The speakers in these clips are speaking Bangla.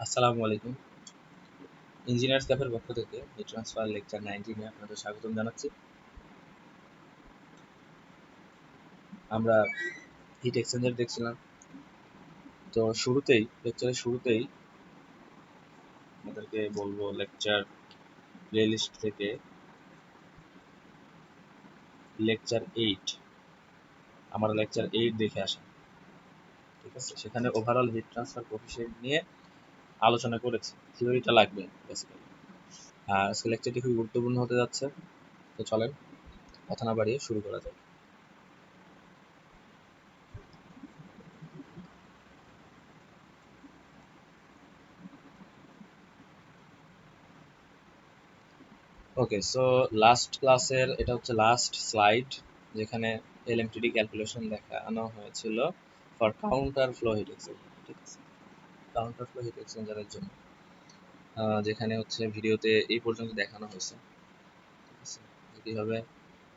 আসসালামু আলাইকুম। ইঞ্জিনিয়ার্স ক্যাফের পক্ষ থেকে এই ট্রান্সফার লেকচার 19 এ আপনাদের স্বাগতম জানাচ্ছি। আমরা হিট এক্সচেঞ্জার দেখছিলাম। তো লেকচারের শুরুতেই আমাদেরকে বলবো লেকচার প্লেলিস্ট থেকে লেকচার 8 আমরা লেকচার 8 দেখে আসা। ঠিক আছে, সেখানে ওভারঅল হিট ট্রান্সফার কোএফিসিয়েন্ট নিয়ে আলোচনা করেছি। থিওরিটা লাগবে বেসিক্যালি। আর আজকে লেকচারটি খুব গুরুত্বপূর্ণ হতে যাচ্ছে। তো চলেন কথা না বাড়িয়ে শুরু করা যাক। ওকে, সো লাস্ট ক্লাসের এটা হচ্ছে লাস্ট স্লাইড, যেখানে এলএমটিডি ক্যালকুলেশন দেখানো হয়েছিল for counter flow heat exchanger. ঠিক আছে, কাউন্টার ফ্লো হিট এক্সচেঞ্জারের জন্য যেখানে হচ্ছে ভিডিওতে এই পর্যন্ত দেখানো হয়েছে। ঠিক আছে, কীভাবে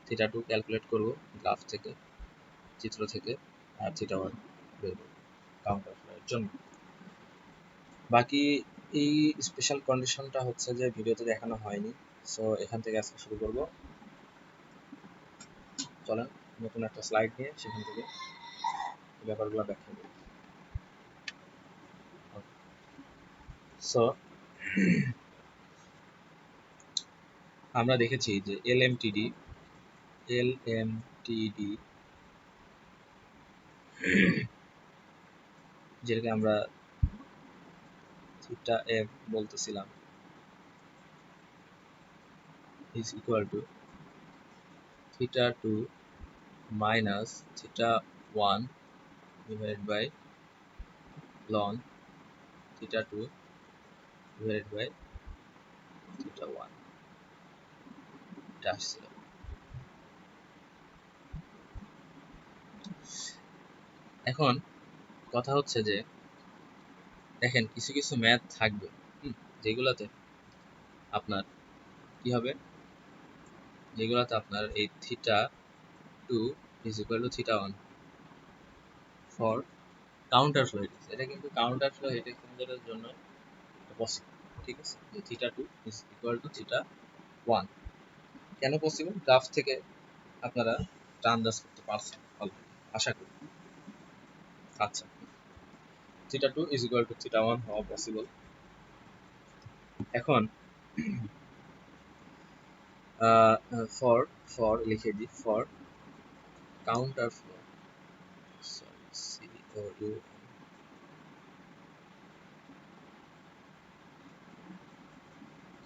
থিটা টু ক্যালকুলেট করবো গ্রাফ থেকে, চিত্র থেকে, আর থিটা ওয়ান বের করবো কাউন্টার ফ্লো এর জন্য। বাকি এই স্পেশাল কন্ডিশনটা হচ্ছে যে ভিডিওতে দেখানো হয়নি, সো এখান থেকে আজকে শুরু করবো। চলেন নতুন একটা স্লাইড নিয়ে সেখান থেকে ব্যাপারগুলো ব্যাখ্যা করি। সো আমরা দেখেছি যে এলএমটিডি যেটাকে আমরা থিটা এফ বলতেছিলাম is equal to theta two minus theta one divided by ln theta two divided by theta one. এটা আসছিল। এখন কথা হচ্ছে যে দেখেন কিছু কিছু ম্যাথ থাকবে যেগুলাতে আপনার কি হবে, যেগুলাতে আপনার এই theta two is equal to theta one for counter flow heat. এটা কিন্তু কাউন্টার ফ্লো হিট এক্সচেঞ্জারের জন্য পসিবল। ঠিক আছে, যে theta two is equal to theta one কেন পসিবল, গ্রাফ থেকে আপনারা আন্দাজ করতে পারছেন অলরেডি আশা করি। আচ্ছা, theta two is equal to theta one হওয়া পসিবল। এখন ফর ফর লিখে দিই, for counter flow,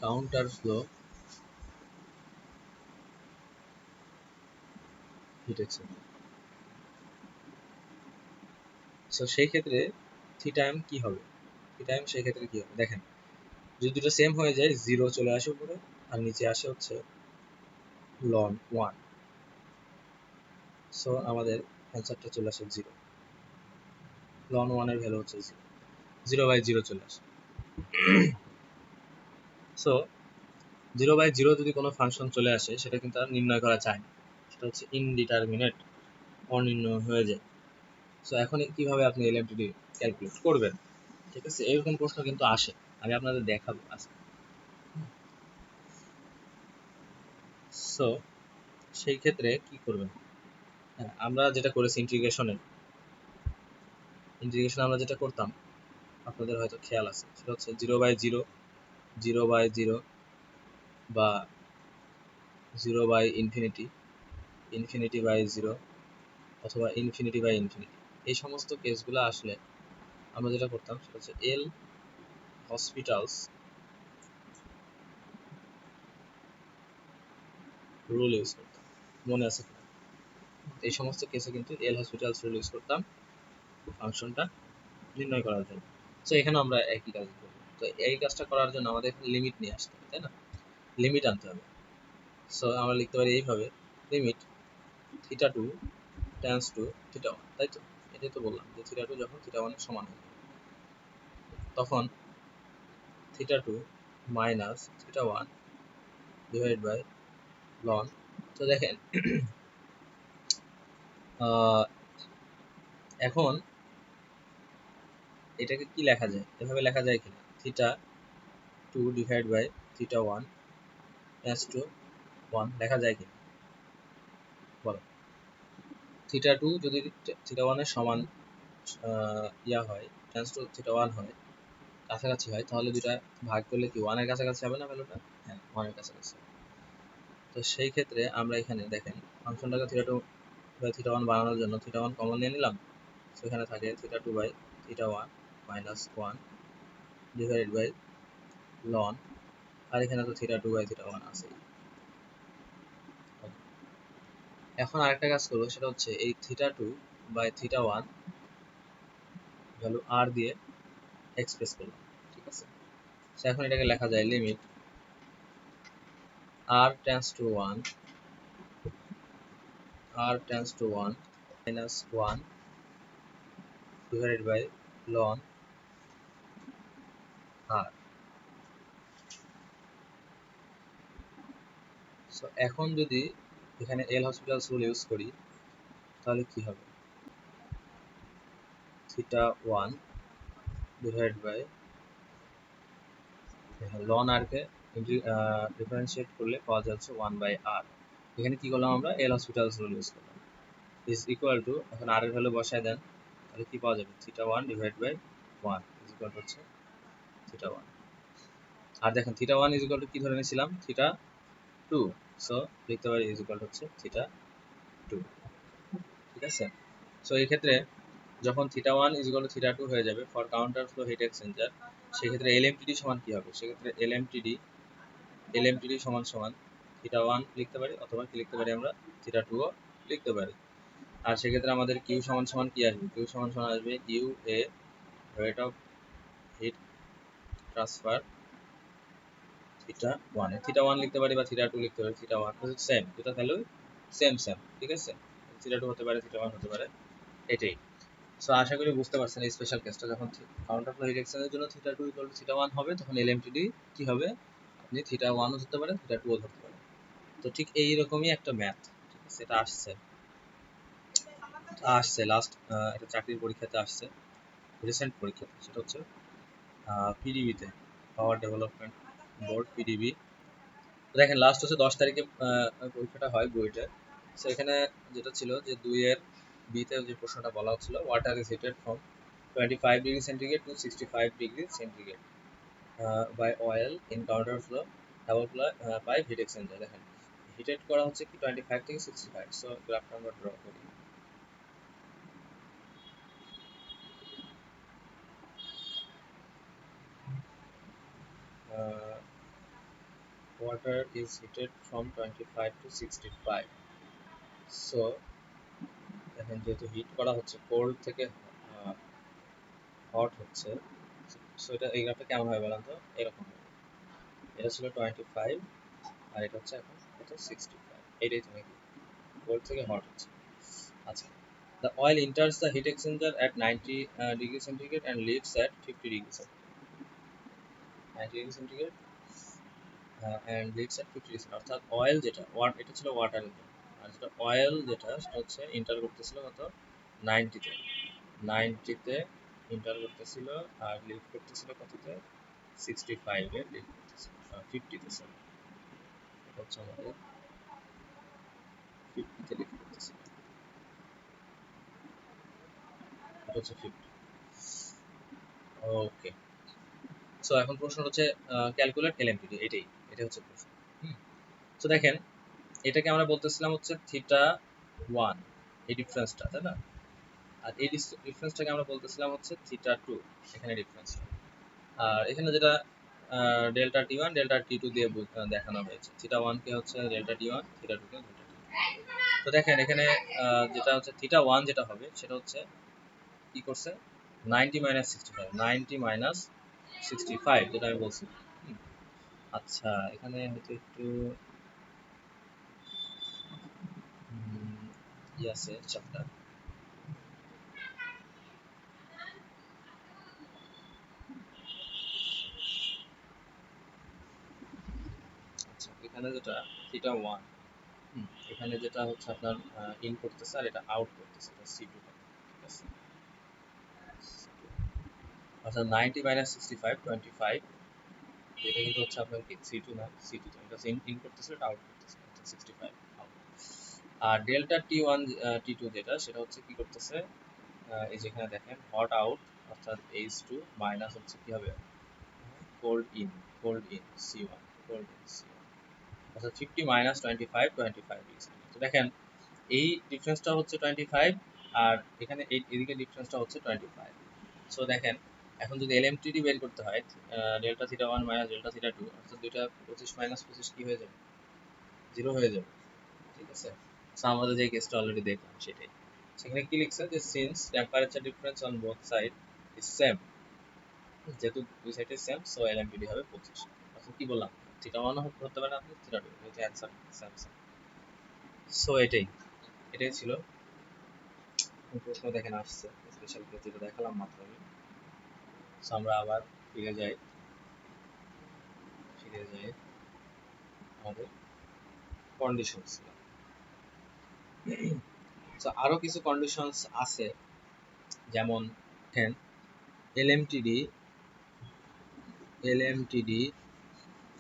counter flow heat exchanger. So সেই ক্ষেত্রে থিটা এম কি হবে, থিটা এম সেই ক্ষেত্রে কি হবে দেখেন, যদি দুটো সেম হয়ে যায় জিরো চলে আসে উপরে আর নিচে আসে হচ্ছে লন ওয়ান। সো আমাদের অ্যান্সারটা চলে আসে জিরো। লন ওয়ানের ভ্যালু হচ্ছে জিরো, জিরো বাই জিরো চলে আসে। সো জিরো বাই জিরো যদি কোনো ফাংশন চলে আসে সেটা কিন্তু আর নির্ণয় করা যায় না, সেটা হচ্ছে ইনডিটারমিনেট, অনির্ণয় হয়ে যায়। সো এখন কিভাবে আপনি এলএমটিডি ক্যালকুলেট করবেন, ঠিক আছে, এরকম প্রশ্ন কিন্তু আসে, আমি আপনাদের দেখাবো আজকে। সো সেই ক্ষেত্রে কি করবেন, আমরা যেটা করেছি ইন্টিগ্রেশনে আমরা যেটা করতাম আপনাদের হয়তো খেয়াল আছে, সেটা হচ্ছে zero by zero, zero by zero, বা zero by infinity, infinity by zero, অথবা ইনফিনিটি বাই ইনফিনিটি। এই সমস্ত কেসগুলো আসলে আমরা যেটা করতাম সেটা হচ্ছে এল হসপিটালস রুল ইউজ করতাম, মনে আছে কিনা? এই সমস্ত কেসে কিন্তু এল হসপিটালস রুল ইউজ করতাম ফাংশনটা নির্ণয় করার জন্য। সো এখানে আমরা একই কাজ করবো। তো এই কাজটা করার জন্য আমাদের লিমিট নিয়ে আসতে হবে, তাই না? লিমিট আনতে হবে। সো আমরা লিখতে পারি এইভাবে, limit theta two tends to theta one, তাই তো? এটাই তো বললাম যে থিটা টু যখন থিটা ওয়ানের সমান হবে তখন theta two minus theta one divide by ln. তো দেখেন এখন এটাকে কি লেখা যায়, এভাবে লেখা যায় কিনা, theta 2 divide by theta 1 tends to 1 লেখা যায় কি বলো? থিটা 2 যদি থিটা 1 এর সমান হয়, টেন্ডস টু থিটা 1 হয়, কাছাকাছি হয়, তাহলে দুটা ভাগ করলে কি 1 এর কাছাকাছি হবে না ভ্যালুটা? হ্যাঁ, 1 এর কাছাকাছি। তো সেই ক্ষেত্রে আমরা এখানে দেখেন ফাংশনটাকে থিটা 2 বাই থিটা 1 বানানোর জন্য থিটা 1 কমন নিয়ে নিলাম। সেখানে থাকে theta 2 by theta 1 minus 1 divided by ln, আর এখানে তো থিটা 2 বাই থিটা 1 আছে। এখন আরেকটা কাজ করবো, সেটা হচ্ছে এই থিটা 2 বাই থিটা 1 ভ্যালু আর দিয়ে এক্সপ্রেস করলাম, ঠিক আছে? সো এখন এটাকে লেখা যায় limit r tends to 1 minus 1 divided by ln r. So এখন যদি এখানে এল হসপিটালস রুল ইউজ করি তাহলে কি হবে? থিটা 1 ডিভাইড বাই লন আর কে ডিফারেন্সিয়েট করলে পাওয়া যাচ্ছে 1 বাই আর। এখানে কি করলাম আমরা? এল হসপিটালস রুল ইউজ করলাম। ইজ ইকুয়াল টু, এখন আর এর ভ্যালু বসায় দেন, তাহলে কি পাওয়া যাবে? Theta 1 divide by 1 is equal to হচ্ছে থিটা 1। আর দেখেন থিটা 1 ইজ ইকুয়াল টু কি ধরে নিয়েছিলাম? থিটা 2। সো লিখতে পারি ইজ ইকুয়াল টু হচ্ছে থিটা 2, ঠিক আছে? সো এই ক্ষেত্রে যখন theta 1 is equal to theta 2 হয়ে যাবে for counter flow heat exchanger, সেক্ষেত্রে এলএমটিডি সমান কি হবে? সেক্ষেত্রে এলএমটিডি সমান সমান থিটা 1 লিখতে পারি, অথবা কি লিখতে পারি আমরা? থিটা 2 ও লিখতে পারি। আর সেক্ষেত্রে আমাদের কিউ সমান সমান কি আসবে? কিউ সমান সমান আসবে U A rate of heat transfer theta 1 এ। থিটা 1 লিখতে পারি বা থিটা 2 লিখতে পারি। থিটা 1 সেম, দুটো ভ্যালু সেম, ঠিক আছে? থিটা 2 হতে পারে, থিটা 1 হতে পারে, এটাই। সো আশা করি বুঝতে পারছেন এই স্পেশাল কেসটা। যখন কাউন্টার ফ্লো হিট এক্সচেঞ্জের জন্য থিটা 2 ইকুয়াল টু থিটা 1 হবে, তখন এলএমটিডি কি হবে? আপনি থিটা 1 ও ধরতে পারেন, থিটা 2 ও ধরতে পারেন। তো ঠিক এইরকমই একটা ম্যাথ, ঠিক আছে? এটা আসছে লাস্ট একটা চাকরির পরীক্ষাতে আসছে, রিসেন্ট পরীক্ষাতে, সেটা হচ্ছে পিডিবিতে, পাওয়ার ডেভেলপমেন্ট বোর্ড, পিডিবি। দেখেন লাস্ট হচ্ছে 10 তারিখে পরীক্ষাটা হয় বুয়েটে। সো এখানে যেটা ছিল যে 2 এর বিতে যে প্রশ্নটা বলা হচ্ছিল, water is heated from 25 degree centigrade to 65 degree centigrade by oil in counter flow by heat exchanger. দেখেন হিটেড করা হচ্ছে কি 25 থেকে 65। সো গ্রাফটা আমরা ড্র করি। Water is heated from 25 to 65. So দেখেন যেহেতু হিট করা হচ্ছে, কোল্ড থেকে হট হচ্ছে, সো এটা এই গ্রাফটা কেমন হবে বলেন তো? এরকম হবে। এটা ছিল 25 আর এটা হচ্ছে এখন কত? 65। এটাই তো নাকি কোল্ড থেকে হট হচ্ছে। আচ্ছা, the oil enters the heat exchanger at 90 degree centigrade and leaves at 50 degree centigrade, 90 degree centigrade and leaves at 50 degree centigrade। অর্থাৎ অয়েল যেটা, এটা ছিল ওয়াটার, আর যেটা অয়েল যেটা সেটা হচ্ছে ইন্টার করতেছিল কত? 90 তে, 90 তে ইন্টার করতেছিল, আর লিভ করতেছিল কততে? 65 এ লিভ করতেছিল, 50 তে, সরি এটা হচ্ছে আমাদের 50 তে লিভ করতেছিল, এটা হচ্ছে 50। ওকে, সো এখন প্রশ্ন হচ্ছে ক্যালকুলেট এলএমটিডি, এটা হচ্ছে প্রশ্ন। সো দেখেন এটাকে আমরা বলতেছিলাম হচ্ছে থিটা 1, এই ডিফারেন্সটা, তাই না? আর এই ডিফারেন্সটাকে আমরা বলতেছিলাম হচ্ছে থিটা 2, এখানে ডিফারেন্স। আর এখানে যেটা ডেল্টা টি 1 ডেল্টা টি 2 দিয়ে দেখানো হয়েছে, থিটা 1 কে হচ্ছে ডেল্টা টি 1, থিটা 2 কে ডেল্টা টি 2। তো দেখেন এখানে যেটা হচ্ছে থিটা 1 যেটা হবে সেটা হচ্ছে কি করছে? 90 মাইনাস 65, 90 মাইনাস 65 যেটা আমি বলছি। আচ্ছা, এখানে হয়তো একটু আছে চাপটা। আচ্ছা, এখানে যেটা থিটা 1, এখানে যেটা হচ্ছে আপনার ইন করতেছে আর এটা আউট করতেছে, এটা সি2, ঠিক আছে? অর্থাৎ 90 মাইনাস 65 25, এটা কিন্তু হচ্ছে আপনার কি C2 না, C2 তো এটা ইন করতেছে, এটা আউট করতেছে, অর্থাৎ 65 আউট। আর ডেল্টা T1 T2 যেটা, সেটা হচ্ছে কি করতেছে, এই যেখানে দেখেন হট আউট, অর্থাৎ H2 মাইনাস হচ্ছে কি হবে cold in, C1, cold in C1, অর্থাৎ 50 মাইনাস 25 25 লিখছেন। তো দেখেন এই ডিফারেন্সটা হচ্ছে 25, আর এখানে এদিকে ডিফারেন্সটা হচ্ছে 25। সো দেখেন এখন যদি এলএমটিডি বের করতে হয়, delta theta 1 minus delta theta 2, অর্থাৎ দুইটা 25 মাইনাস 25 কি হয়ে যাবে, 0 হয়ে যাবে, ঠিক আছে। সো আমাদের যে কেসটা অলরেডি দেখলাম সেটাই, সেখানে কি লিখছে যে since temperature difference on both side is same, যেহেতু দুই সাইডে সেম, সো এলএমটিডি হবে 25। অর্থাৎ কি বললাম, থিটা 1 হতে পারে, আপনি থিটা 2, যেহেতু অ্যান্সার সেম সেম। সো এটাই এটাই ছিল। প্রশ্ন দেখেন আসছে, স্পেশাল কেস যেটা দেখালাম মাত্র আমি। সো আমরা আবার ফিরে যাই আমাদের কন্ডিশনস। সো আরো কিছু কন্ডিশনস আছে, যেমন দেখেন LMTD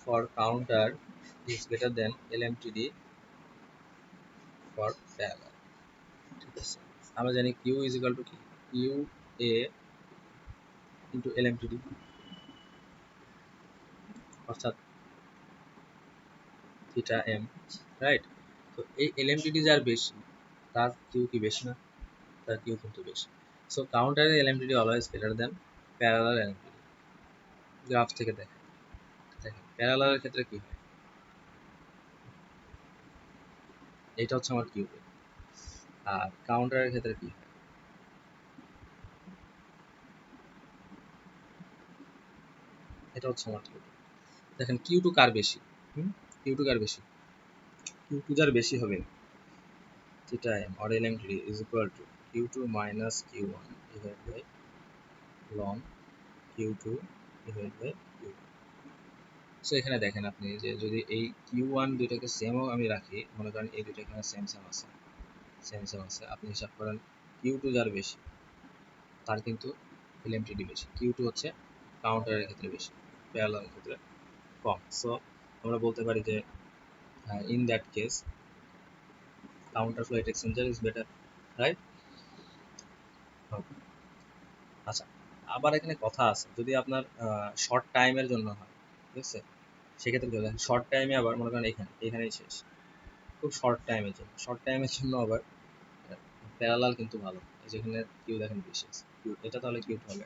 for counter is greater than LMTD for parallel, ঠিক আছে। আমরা জানি কিউ ইজ ইকুয়াল টু কি, কিউ এ ইন্টু এলএমটিডি, অর্থাৎ থিটা এম, রাইট। তো এই এলএমটিডি যার বেশি, তার কিউ কি বেশি না, তার কিউ কিন্তু বেশি। সো কাউন্টারের LMTD always greater than parallel LMTD. Graph থেকে দেখেন প্যারালালের ক্ষেত্রে কি হয়, এটা হচ্ছে আমার কিউ, আর কাউন্টারের ক্ষেত্রে কি হয়, এটা হচ্ছে আমার কিউ। দেখেন কিউ টু কার বেশি, কিউ টু কার বেশি, কিউ টু যার বেশি হবে, theta m or LMTD is equal to Q two minus Q one divide by ln Q two divide by Q. So এখানে দেখেন আপনি যে যদি এই কিউ ওয়ান দুইটাকে সেমও আমি রাখি, মনে করেন এই দুইটা এখানে সেম সেম আছে, আপনি হিসাব করেন কিউ টু যার বেশি, তার কিন্তু এলএমটিডি বেশি, কিউ টু হচ্ছে কাউন্টারের ক্ষেত্রে বেশি, প্যারালালের ক্ষেত্রে কম। সো আমরা বলতে পারি যে in that case counter flow heat exchanger is better, right. আচ্ছা, আবার এখানে কথা আছে, যদি আপনার শর্ট টাইমের জন্য হয়, ঠিক আছে, সেক্ষেত্রে কি হবে, শর্ট টাইমে আবার মনে করেন এখানেই শেষ, খুব শর্ট টাইমের জন্য আবার প্যারালাল কিন্তু ভালো। যেখানে কিউ দেখেন বেশি আছে, কিউ এটা তাহলে কিউ হবে,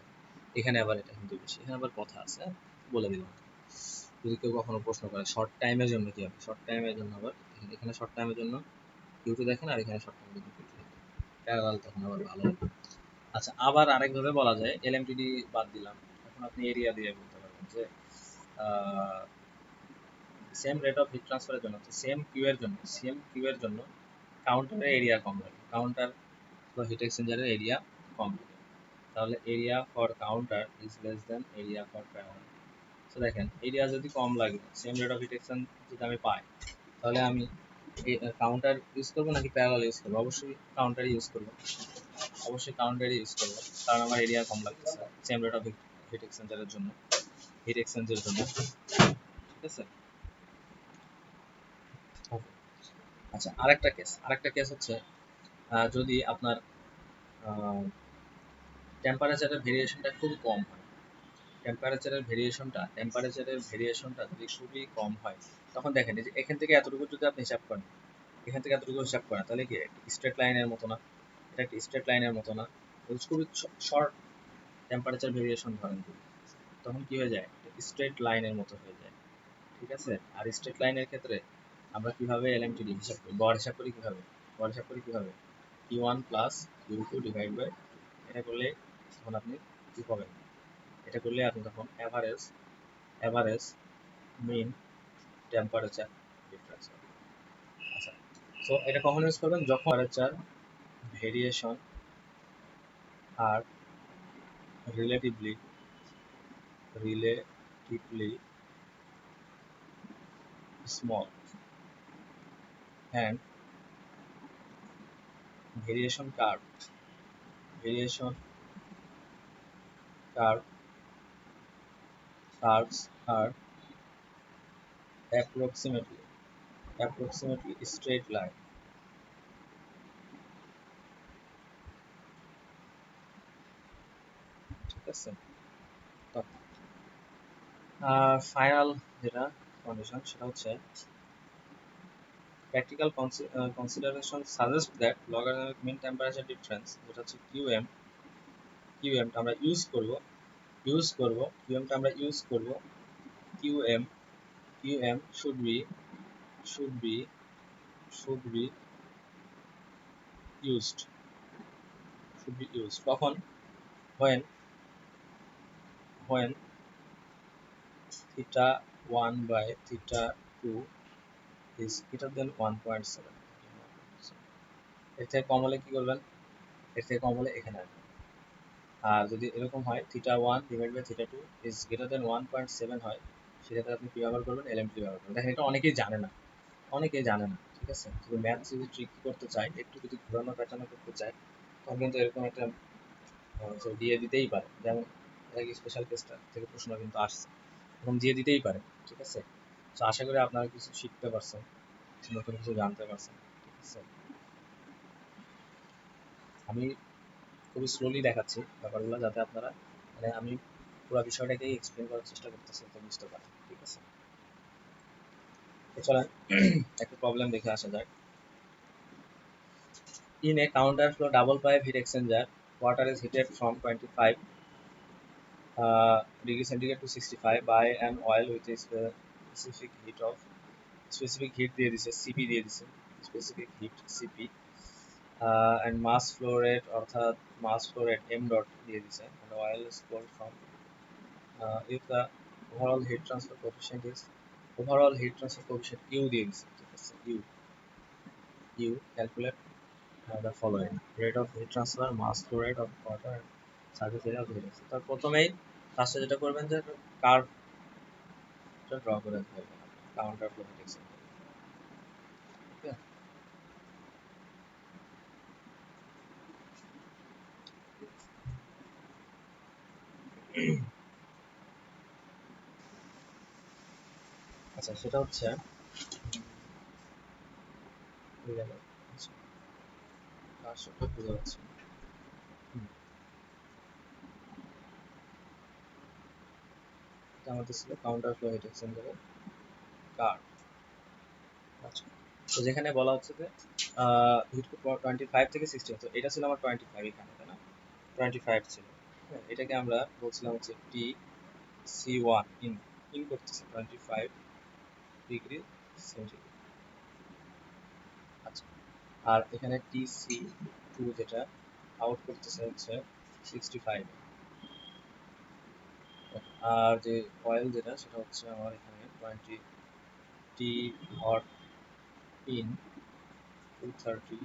এখানে আবার এটা কিন্তু বেশি, এখানে আবার কথা আছে, বলে দিলাম। যদি কেউ কখনো প্রশ্ন করে শর্ট টাইমের জন্য কি হবে, শর্ট টাইমের জন্য আবার এখানে শর্ট টাইমের জন্য কিউ টু দেখেন, আর এখানে শর্ট টাইমের জন্য কিউ টু দেখেন, প্যারালাল তখন আবার ভালো হবে। আচ্ছা, আবার আরেকভাবে বলা যায়, এলএমটিডি বাদ দিলাম, এখন আপনি এরিয়া দিয়ে বলতে পারবেন যে সেম রেট অফ হিট ট্রান্সফারের জন্য, সেম কিউ এর জন্য কাউন্টারের এরিয়া কম লাগে, কাউন্টার বা হিট এক্সচেঞ্জারের এরিয়া কম লাগে, তাহলে area for counter is less than area for parallel. তো দেখেন এরিয়া যদি কম লাগে, same rate of hit exchange যদি আমি পাই, তাহলে আমি কাউন্টার ইউজ করবো নাকি প্যারালাল ইউজ করবো, অবশ্যই কাউন্টারই ইউজ করবো, কারণ আমার এরিয়া কম লাগতেছে সেম রেট অফ হিট এক্সচেঞ্জের জন্য, ঠিক আছে। Okay. আচ্ছা, আরেকটা কেস হচ্ছে যদি আপনার টেম্পারেচারের ভেরিয়েশনটা খুব কম হয়, টেম্পারেচারের ভেরিয়েশনটা যদি খুবই কম হয়, তখন দেখেন এই যে এখান থেকে এতটুকু যদি আপনি হিসাব করেন, তাহলে কি স্ট্রেট লাইনের মতো না, এটা একটা স্ট্রেট লাইনের মতো না, খুবই শর্ট টেম্পারেচার ভেরিয়েশন ধরেন, তখন কি হয়ে যায়, স্ট্রেট লাইনের মতো হয়ে যায়, ঠিক আছে। আর স্ট্রেট লাইনের ক্ষেত্রে আমরা কিভাবে এলএমটিডি হিসাব করি, গড় হিসাব করি কিভাবে, Q one plus Q two divide by, এটা করলে তখন আপনি কি পাবেন, এটা করলে আপনি তখন অ্যাভারেজ মিন টেম্পারেচার ডিফারেন্স পাবেন। আচ্ছা, সো এটা কখন ইউজ করবেন, যখন টেম্পারেচার ভেরিয়েশন আর relatively relatively small and variation curve curves are approximately straight line. ঠিক আছে, তো ফাইনাল যেটা কন্ডিশন সেটা হচ্ছে practical consideration suggest that logarithmic mean temperature difference যেটা হচ্ছে QM টা আমরা ইউজ করব QM QM should be should be used কখন, when when theta 1 by theta 2 is greater than 1.7। এর থেকে কম হলে কি করবেন, এর থেকে কম হলে এখানে আসবেন। আর যদি এরকম হয় theta 1 divide by theta 2 is greater then 1.7 হয়, সেক্ষেত্রে আপনি কি ব্যবহার করবেন, এলএমটি ব্যবহার করবেন। দেখেন এটা অনেকেই জানে না, ঠিক আছে। যদি ম্যাথ যদি ট্রিকি করতে চায়, একটু যদি ঘোরানো প্যাটার্ন করতে চায়, তখন কিন্তু এরকম একটা দিয়ে দিতেই পারে। যেমন স্পেশাল কেসটা থেকে প্রশ্ন কিন্তু আসছে, এখন দিয়ে দিতেই পারে, ঠিক আছে। তো আশা করি আপনারা কিছু শিখতে পারছেন, নতুন কিছু জানতে পারছেন, ঠিক আছে। আমি খুবই স্লোলি দেখাচ্ছি ব্যাপারগুলো, যাতে আপনারা মানে আমি পুরো বিষয়টাকেই এক্সপ্লেন করার চেষ্টা করতেছি, যাতে বুঝতে পারেন, ঠিক আছে। তো চলেন একটা প্রবলেম দেখে আসা যাক। In a counter flow double pipe heat exchanger, water is heated from 25 degree centigrade to 65 by an oil with a specific heat দিয়ে দিছে, CP দিয়ে দিছে, specific heat CP, and mass flow rate অর্থাৎ mass flow rate m dot দিয়ে দিছে, and oil is flowed from if the overall heat transfer coefficient U দিয়ে দিছে, ঠিক আছে। U calculate the following: rate of heat transfer, mass flow rate of water, and surface area of the heat exchanger। তার প্রথমেই কাজটা যেটা করবেন যে কার্ভটা ড্র করে ফেলবেন কাউন্টার ফ্লো হিট এক্সচেঞ্জার, ঠিক আছে। আচ্ছা, সেটা হচ্ছে বুঝতে পারছি। এটা আমাদের ছিল কাউন্টার ফ্লো হিট এক্সচেঞ্জারের কার্ভ। আচ্ছা, তো যেখানে বলা হচ্ছে যে হিট 25 থেকে 60, তো এটা ছিল আমার 25 এখানে, তাই না? 25 ছিল, হ্যাঁ। এটাকে আমরা বলছিলাম হচ্ছে টি C1 ইন করতেছে 25 ডিগ্রি সেন্টিগ্রেড। আচ্ছা, আর এখানে TC2 যেটা আউট করতেছে হচ্ছে 65, আর যে অয়েল যেটা সেটা হচ্ছে আমার এখানে 20 টি হট ইন 230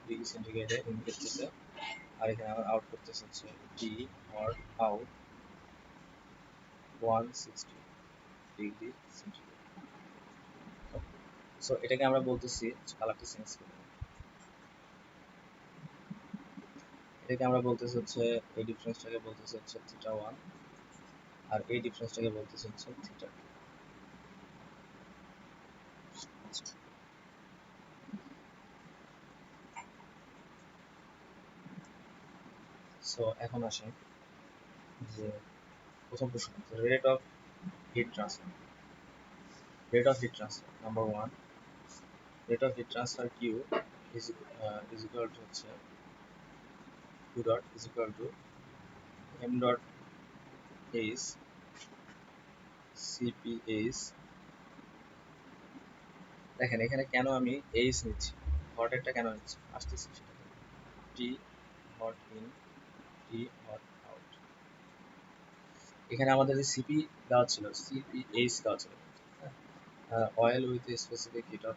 ডিগ্রি সেন্টিগ্রেডে ইন করতেছে, আর এখানে আমার আউট করতেছে হচ্ছে T hot out 160 degree centigrade. So এটাকে আমরা বলতেছি, কালারটা চেঞ্জ করে, এটাকে আমরা বলতেছি হচ্ছে, এই ডিফারেন্সটাকে বলতেছি হচ্ছে থিটা 1, আর এই ডিফারেন্সটাকে বলতেছি হচ্ছে থিটা 2। সো এখন আসেন যে প্রথম প্রশ্ন, rate of heat transfer. Number 1, rate of heat transfer Q is equal to হচ্ছে Q dot is equal to m dot h CPH। দেখেন এখানে কেন আমি এইচ নিচ্ছি, হটেরটা কেন নিচ্ছি, আসতেছি সেটা। T hot in, T hot out. এখানে আমাদের যে সিপি দেওয়া ছিল, CPH দেওয়া ছিল, oil with specific heat of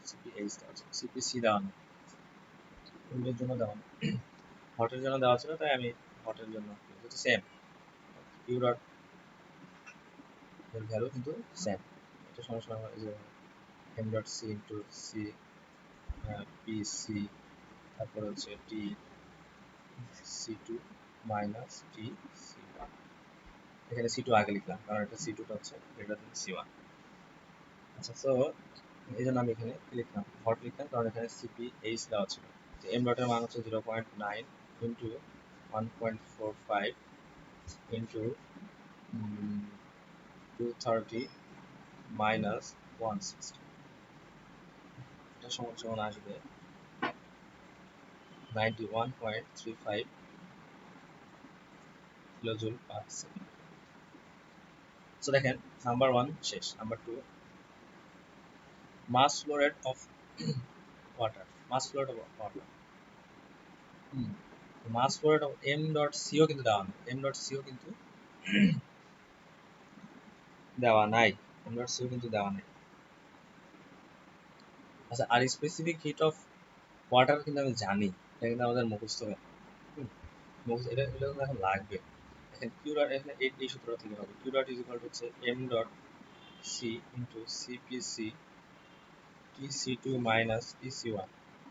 CPH দেওয়া ছিল, CPC দেওয়া না, কুলের জন্য দেওয়া না, হটের জন্য দেওয়া ছিল, তাই আমি হটের জন্য সেম কিউ ডট এর ভ্যালু কিন্তু সেম। এটা সমস্যা m dot c into c pc, তারপরে হচ্ছে টি C2 মাইনাস টি C1। এখানে C2 আগে লিখলাম কারণ এটা C2 টা হচ্ছে গ্রেটার দেন C1। আচ্ছা, সো এই জন্য আমি এখানে কি লিখলাম, হট লিখলাম কারণ এখানে CPH দেওয়া ছিল। এম ডটের মান হচ্ছে 0.9 ইন্টু 1.45 ইন্টু 230 মাইনাস 160, এটা সমান সমান আসবে 91.35 কিলোজুল পার সেকেন্ড। সো দেখেন নাম্বার 1 শেষ। Number 2, mass flow rate of water. Mass flow rate of water, mass flow rate of M dot C O কিন্তু দেওয়া নেই, এম ডট সিও কিন্তু দেওয়া নাই, এম ডট সিও কিন্তু দেওয়া নাই। আচ্ছা, আর স্পেসিফিক হিট অফ ওয়াটার কিন্তু আমি জানি, এটা কিন্তু আমাদের মুখস্থ ব্যাপার। এটা এটা কিন্তু এখন লাগবে। দেখেন কিউ ডট, এখানে এই সূত্রটা থেকে হবে, Q dot is equal to হচ্ছে এম ডট সি ইন্টু সিপিসি TC two minus TC one.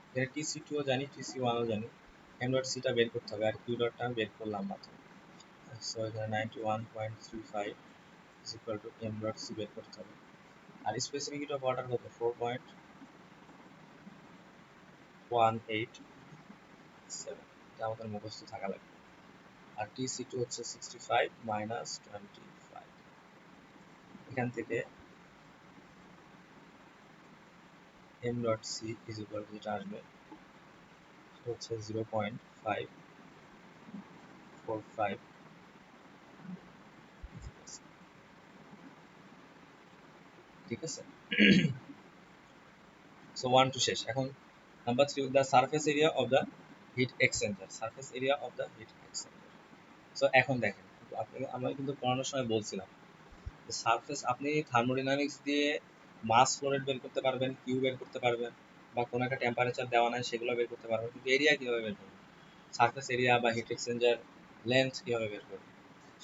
এখানে টিসি টুও জানি, টিসি ওয়ানও জানি, এম ডট সিটা বের করতে হবে, আর কিউ ডটটা আমি বের করলাম মাত্র। সো এখানে 91.35 is equal to M dot C বের করতে হবে। আর স্পেসিফিক হিট অফ ওয়াটার কত, 4.187, এটা আমাদের মুখস্থ থাকা লাগবে। আর টিসি টু হচ্ছে 65 মাইনাস 25, এখান থেকে M dot C is equal to যেটা আসবে সেটা হচ্ছে 0.545, ঠিক আছে। সো 1 টু শেষ। এখন number 3, the surface area of the hit exchanger, surface area of the hit exchanger. So এখন দেখেন, আমরা কিন্তু পড়ানোর সময় বলছিলাম যে সারফেস, আপনি থার্মোডাইনামিক্স দিয়ে মাস ফ্লো রেট বের করতে পারবেন, কিউ বের করতে পারবেন, বা কোনো একটা টেম্পারেচার দেওয়া নাই সেগুলো বের করতে পারবেন, কিন্তু এরিয়া কীভাবে বের করবেন, সারফেস এরিয়া বা হিট এক্সচেঞ্জার লেন্থ কীভাবে বের করবেন,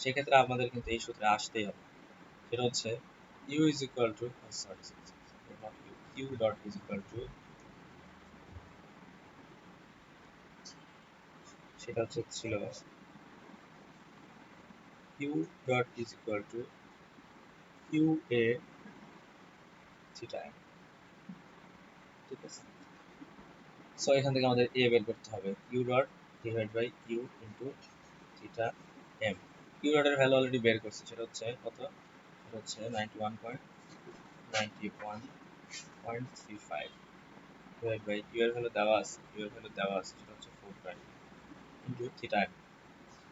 সেক্ষেত্রে আমাদের কিন্তু এই সূত্রে আসতেই হবে। সেটা হচ্ছে U is equal to, sorry not U, Q dot is equal to, সেটা হচ্ছে ছিল Q dot is equal to Q A theta M, ঠিক আছে। সো এখান থেকে আমাদের এ বের করতে হবে, Q dot divide by Q into theta m. Q ডটের ভ্যালু অলরেডি বের করছি, সেটা হচ্ছে কত, সেটা হচ্ছে 91.35 ডিভাইড বাই কিউ এর ভ্যালু দেওয়া আছে, কিউ এর ভ্যালু দেওয়া আছে, সেটা হচ্ছে 4 into theta M.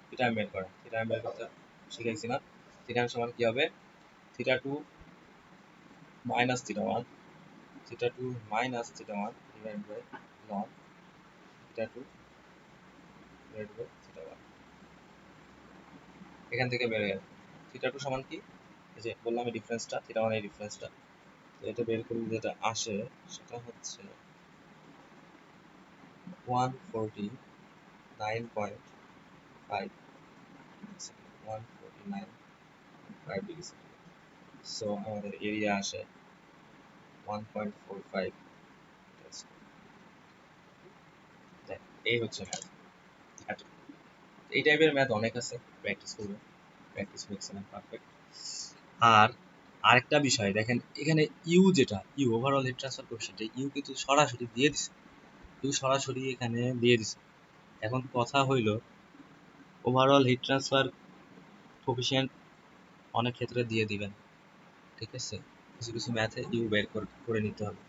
Theta M বের করা, থিটা এম বের করতে শিখাইছি না। থিটা এম সমান কি হবে, theta two minus theta one, theta two minus theta one divide by ln theta two divide by theta one. এখান থেকে বের হয়ে থিটা টু সমান কি, এই যে বললাম এই ডিফারেন্সটা, থিটা ওয়ান এই ডিফারেন্সটা, তো এটা বের করলে যেটা আসে সেটা হচ্ছে 149.5, 149.5 ডিগ্রি সেন্টিগ্রেড। সো আমাদের এরিয়া আসে 1.45। এই হচ্ছে ম্যাথ। এই টাইপের ম্যাথ অনেক আছে, প্র্যাকটিস করবেন, প্র্যাকটিস মেক্স ম্যান পারফেক্ট। আর আরেকটা বিষয় দেখেন, এখানে ইউ যেটা, U overall heat transfer coefficient, U কিন্তু সরাসরি দিয়ে দিছে, ইউ সরাসরি এখানে দিয়ে দিছে। এখন কথা হইল ওভারঅল হিট ট্রান্সফার কোএফিসিয়েন্ট অনেক ক্ষেত্রে দিয়ে দিবেন, ঠিক আছে, কিছু কিছু ম্যাথে ইউ বের করে নিতে হবে,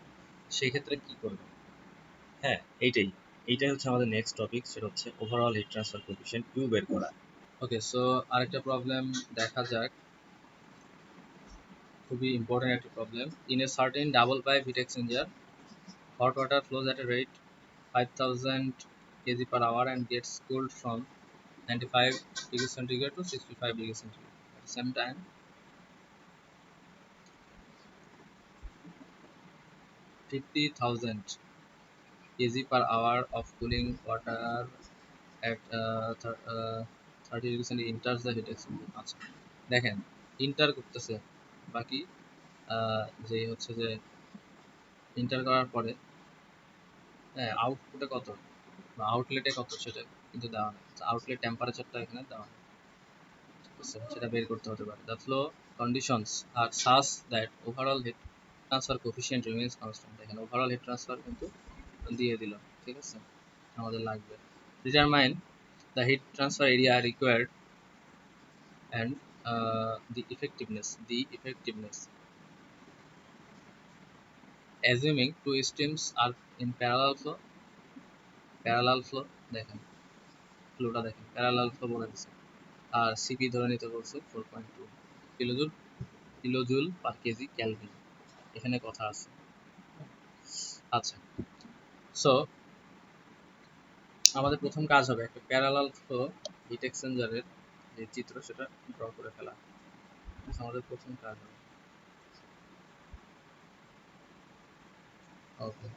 সেই ক্ষেত্রে কি করবেন, হ্যাঁ এইটাই হচ্ছে আমাদের নেক্সট টপিক, সেটা হচ্ছে overall heat transfer coefficient U বের করা। ওকে, সো আরেকটা প্রবলেম দেখা যাক, খুবই ইম্পর্টেন্ট একটা problem. In a certain double pipe hit exchanger, hot water flows at a rate 5000 kg per hour and gets cooled from 95 degrees centigrade to 65 degrees centigrade. At the same time, 50,000 kg per hour of cooling water at 30 degrees centigrade enters the heat exchanger. আচ্ছা দেখেন, ইন্টার করতেছে, বাকি যে হচ্ছে যে ইন্টার করার পরে হ্যাঁ আউটপুটে কত বা আউটলেটে কত সেটা কিন্তু দেওয়া নেই, আউটলেট টেম্পারেচারটা এখানে দেওয়া নেই। সেটা বের করতে হতে পারে। The flow conditions are such that overall heat transfer coefficient remains constant। দেখেন ওভারঅল হিট ট্রান্সফার কিন্তু দিয়ে দিল, ঠিক আছে, আমাদের লাগবে। Determine the heat transfer area required and the effectiveness assuming two streams are in parallel flow দেখেন ফ্লোটা দেখেন প্যারালাল ফ্লো বলে দিচ্ছে, আর সিপি ধরে নিতে বলছে 4.2 কিলোজুল পার কেজি ক্যালভিন, এখানে কথা আছে। আচ্ছা, সো আমাদের প্রথম কাজ হবে একটা প্যারালাল ফ্লো হিট এক্সচেঞ্জারের যে চিত্র সেটা ড্র করে ফেলা। আমাদের প্রথম কাজ হবে, ওকে,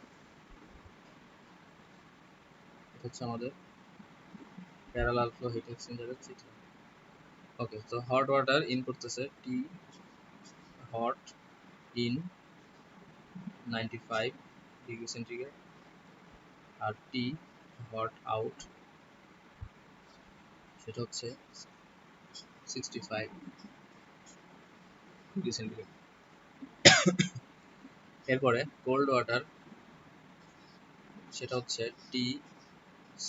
এটা হচ্ছে আমাদের প্যারালাল ফ্লো হিট এক্সচেঞ্জারের চিত্র। ওকে, তো হট ওয়াটার ইন করতেছে T hot in 95 degree centigrade, আর টি হট আউট সেটা হচ্ছে 65 ডিগ্রি সেন্টিগ্রেড। এরপরে কোল্ড ওয়াটার সেটা হচ্ছে T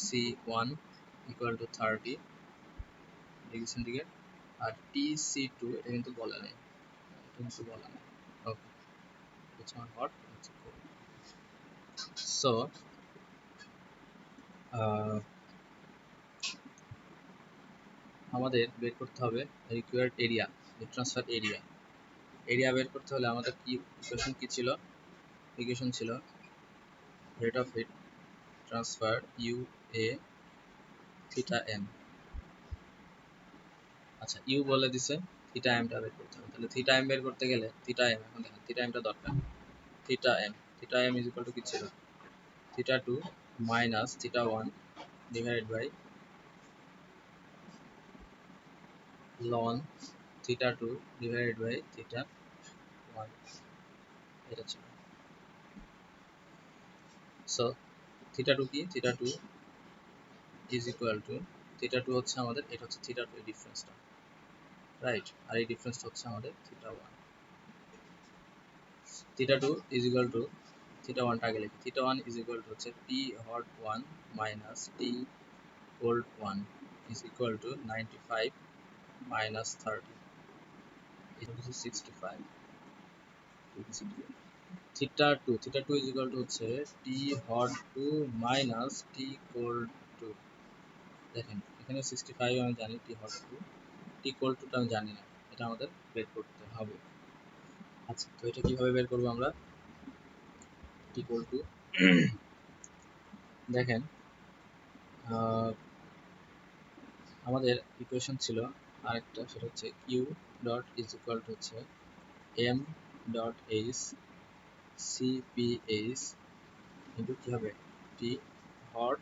C one equal to 30 degree centigrade, আর টি সি টু এটা কিন্তু বলা নেই, ওকে, হচ্ছে আমার হট, হচ্ছে কোল্ড। সো আমাদের বের করতে হবে required area, heat transfer area বের করতে হলে আমাদের কি ইকুয়েশন কি ছিল? ইকুয়েশন ছিল rate of heat transfer U A theta M. আচ্ছা, ইউ বলে দিছে, থিটা এমটা বের করতে হবে। তাহলে থিটা এম বের করতে গেলে থিটা এম, এখন দেখেন থিটা এমটা দরকার। Theta M is equal to কি ছিল? Theta two minus theta one divided by ln theta two divided by theta one, এটা ছিল। সো থিটা টু কি? Theta two is equal to, theta two হচ্ছে আমাদের, এটা হচ্ছে থিটা টু, এই ডিফারেন্সটা, রাইট, আর এই ডিফারেন্সটা হচ্ছে আমাদের theta one. Theta two is equal to theta ওয়ানটা আগে লিখি, theta one is equal to হচ্ছে T hot one minus T cold one is equal to 95 minus 30, এটা হচ্ছে 65 degree centigrade. Theta two is equal to হচ্ছে T hot two minus T cold two. দেখেন এখানে 65 আমি জানি, T hot two, T cold টুটা আমি জানি না, এটা আমাদের বের করতে হবে। আচ্ছা, তো এটা কিভাবে বের করবো আমরা? টি কোল্ড টু দেখেন আমাদের ইকুয়েশন ছিল আরেকটা, সেটা হচ্ছে U dot is equal to হচ্ছে M dot H CPH into কী হবে, T hot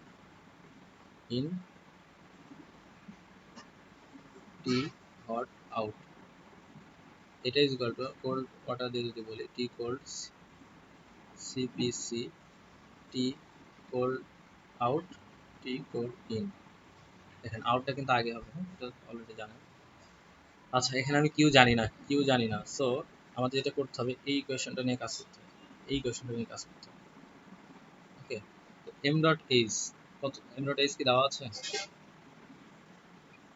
in T hot out, এটা is equal to cold water দিয়ে যদি বলি T cold CPC T cold out T cold in. দেখেন আউটটা কিন্তু আগে হবে, এটা অলরেডি জানেন। আচ্ছা, এখানে আমি কিউ জানি না, সো আমাদের যেটা করতে হবে এই ইকুয়েশনটা নিয়ে কাজ করতে হবে, ওকে। এম ডট এইচ কত? এম ডট এইচ কি দেওয়া আছে?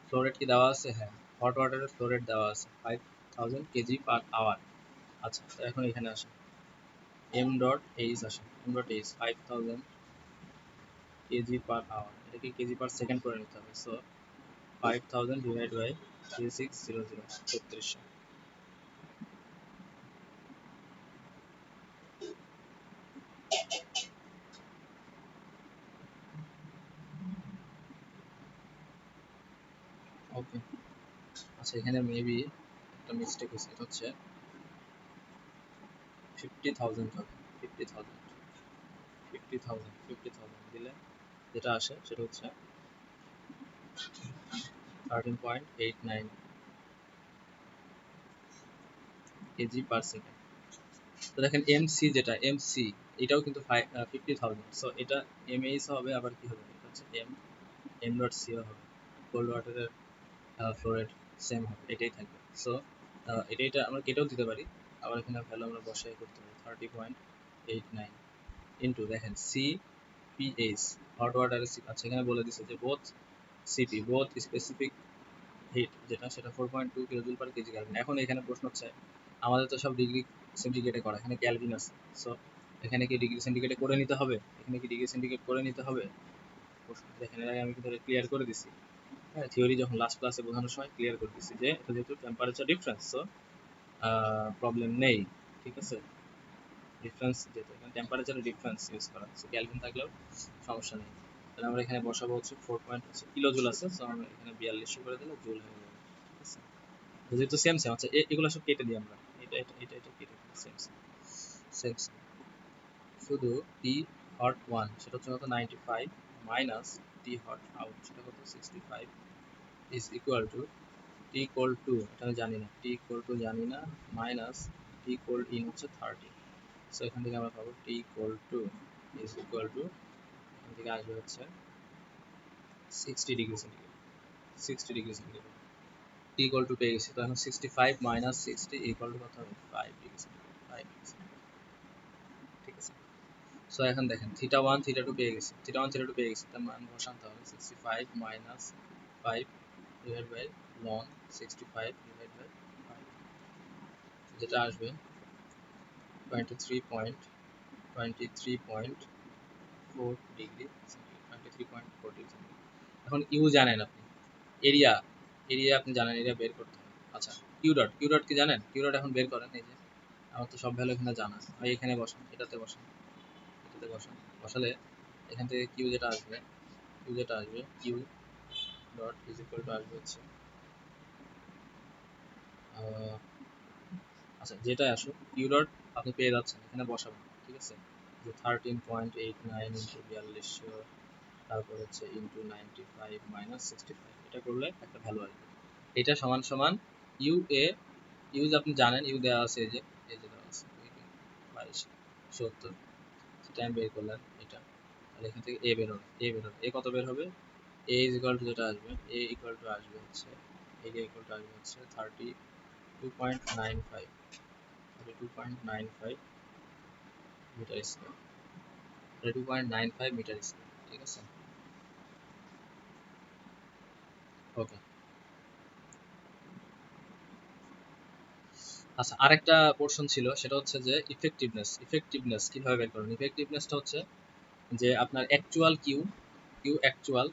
ফ্লো রেট কি দেওয়া আছে? হ্যাঁ, হট ওয়াটারের ফ্লো রেট দেওয়া আছে 5000 কেজি পার আওয়ার। আচ্ছা, তো এখন এখানে আসেন, এম ডট এইচ আসেন, M dot H 5000 KG per hour, এটাকে কেজি পার সেকেন্ড করে নিতে হবে। So 5000 divide by 3600 3600। ওকে, আচ্ছা, এখানে মেবি একটা মিস্টেক হয়েছে, এটা হচ্ছে 50,000 হবে, 50,000 দিলে যেটা আসে সেটা হচ্ছে 13.89 কেজি পার সেকেন্ড। তো দেখেন এমসি, যেটা এমসি এটাও কিন্তু 50,000, সো এটা এমএইচ হবে, আবার কি হবে, এটা হচ্ছে এম ডট সিও হবে, কোল্ড ওয়াটারের ফ্লো রেট সেম হবে, এটাই থাকবে। সো এটা আমরা কেটেও দিতে পারি, আবার এখানে ভ্যালু আমরা বসাই করতে পারি 30.89 ইন্টু দেখেন CPH হট ওয়াটার। আচ্ছা এখানে বলে দিচ্ছে যে both CP both specific hit যেটা সেটা 4.2 কিলোজুল পার কেজি কেলভিন। এখন এখানে প্রশ্ন হচ্ছে আমাদের তো সব ডিগ্রি সেন্টিগ্রেডে করা, এখানে ক্যালভিন আছে। সো এখানে কি ডিগ্রি সেন্টিগ্রেডে করে নিতে হবে? এখানে কি ডিগ্রি সেন্টিগ্রেড করে নিতে হবে? প্রশ্ন এখানে আগে আমি কিন্তু ক্লিয়ার করে দিছি। হ্যাঁ, থিওরি যখন লাস্ট ক্লাসে বোঝানোর সময় ক্লিয়ার করে দিছি যে এটা যেহেতু টেম্পারেচার ডিফারেন্স, সো প্রবলেম নেই। ঠিক আছে, ডিফারেন্স যেহেতু এখানে টেম্পারেচারের ডিফারেন্স ইউজ করা, সো ক্যালভিন থাকলেও সমস্যা নেই। তাহলে আমরা এখানে বসাবো হচ্ছে 4 কিলো জুল আছে, সো আমরা এখানে 4200 করে দিলে জুল হয়ে যাবে। ঠিক আছে, যেহেতু সেম সেম আচ্ছা এগুলো সব কেটে দিই আমরা, এটা কেটে দিই, সেম সেম সেম সেম। শুধু টি হট 1 সেটা হচ্ছে কত 95 মাইনাস টি হট আউট সেটা কত 65 is equal two T cold 2 এটা আমি জানি না, টি কোল্ড 2 জানি না, মাইনাস টি কোল্ড ইন হচ্ছে 30। সো এখান থেকে আমরা পাবো টি কোল্ড 2 ইজ ইকুয়াল টু, এখান থেকে আসবে হচ্ছে 60 degree centigrade, 60 degree centigrade. T equal to পেয়ে গেছি, তো এখন 65 মাইনাস 60 ইকুয়াল টু কত হবে 5 ডিগ্রি সেন্টিগ্রেড, 5 ডিগ্রি সেন্টিগ্রেড। ঠিক আছে, সো এখন দেখেন থিটা 1 থিটা 2 পেয়ে গেছি, থিটা 1 থিটা 2 পেয়ে গেছি, তার মান বসাতে হবে 65 minus 5 divide by ln 65 divide by 5, যেটা আসবে 23.4 ডিগ্রি সেন্টিগ্রেড, 23.4 ডিগ্রি সেন্টিগ্রেড। এখন ইউ জানেন আপনি, এরিয়া এরিয়া আপনি জানেন, এরিয়া বের করতে হবে। আচ্ছা কিউ ডট কি জানেন? কিউ ডট এখন বের করেন, এই যে আমার তো সব ভ্যালু এখানে জানা, ভাই এখানে বসান, এটাতে বসান, এটাতে বসান, বসালে এখান থেকে কিউ যেটা আসবে Q dot is equal to আসবে হচ্ছে আচ্ছা যেটাই আসুক কিউ ডট আপনি পেয়ে যাচ্ছেন, এখানে বসাবেন। ঠিক আছে, যে 13.89 ইন্টু 4200 তারপর হচ্ছে ইন্টু 95 মাইনাস 65, এটা করলে একটা ভ্যালু আসবে। এটা সমান সমান ইউ এ, ইউ যে আপনি জানেন ইউ দেওয়া আছে, এই যে দেওয়া আছে 2270, সেটা আমি বের করলাম এটা। তাহলে এখান থেকে এ বের হবে, এ কত বের হবে, এ ইজ ইকুয়াল টু যেটা আসবে, এ ইকুয়াল টু আসবে হচ্ছে এ ইকুয়াল টু আসবে হচ্ছে 32.95 মিটার স্কোয়ার, 32.95 মিটার স্কোয়ার। ঠিক আছে, ওকে। আচ্ছা আরেকটা পোর্শন ছিল, সেটা হচ্ছে যে ইফেক্টিভনেস কিভাবে বের করবেন। ইফেক্টিভনেসটা হচ্ছে যে আপনার actual Q actual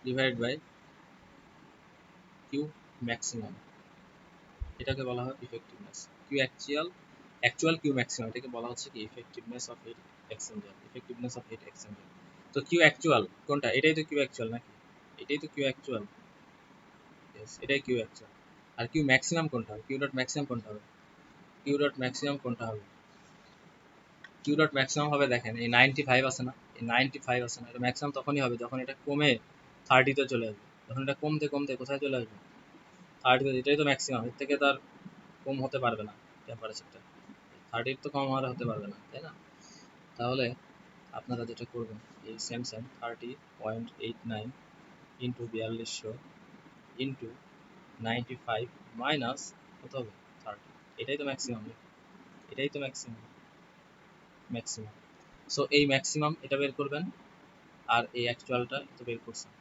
divide by Q maximum, এটাকে বলা হয় effectiveness. Q actual Q maximum, এটাকে বলা হচ্ছে কি ইফেক্টিভনেস অফ হিট এক্সচেঞ্জার। তো কিউ অ্যাকচুয়াল কোনটা? এটাই তো কিউ অ্যাকচুয়াল নাকি? এটাই তো কিউ অ্যাকচুয়াল, এটাই কিউ অ্যাকচুয়াল। আর কিউ ম্যাক্সিমাম কোনটা হবে? কিউ ডট ম্যাক্সিমাম কোনটা হবে? কিউ ডট ম্যাক্সিমাম কোনটা হবে? কিউ ডট ম্যাক্সিমাম হবে, দেখেন এই 95 আছে না, এই 95 আছে না, এটা ম্যাক্সিমাম তখনই হবে যখন এটা কমে 30-তে চলে আসবে। যখন এটা কমতে কমতে কোথায় চলে আসবে? 30-তে। এটাই তো ম্যাক্সিমাম, এর থেকে তার কম হতে পারবে না টেম্পারেচারটা, 30 তো কম হতে পারবে না, তাই না? তাহলে আপনারা যেটা করবেন, এই সেম 30.89 ইন্টু 4200 ইন্টু 95 মাইনাস কত হবে 30, এটাই তো ম্যাক্সিমাম, এটাই তো ম্যাক্সিমাম। সো এই ম্যাক্সিমাম এটা বের করবেন, আর এই অ্যাকচুয়ালটা তো বের করছেন।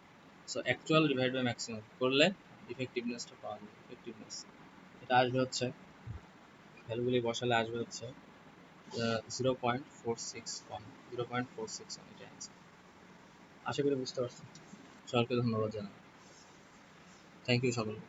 So actual divide by maximum করলে ইফেক্টিভনেসটা পাওয়া যাবে। ইফেক্টিভনেস এটা আসবে হচ্ছে, ভ্যালুগুলি বসালে আসবে হচ্ছে 0.461, 0.461, এটা অ্যান্সার। আশা করি বুঝতে পারছেন। সকলকে ধন্যবাদ জানাই, থ্যাংক ইউ সকলকে।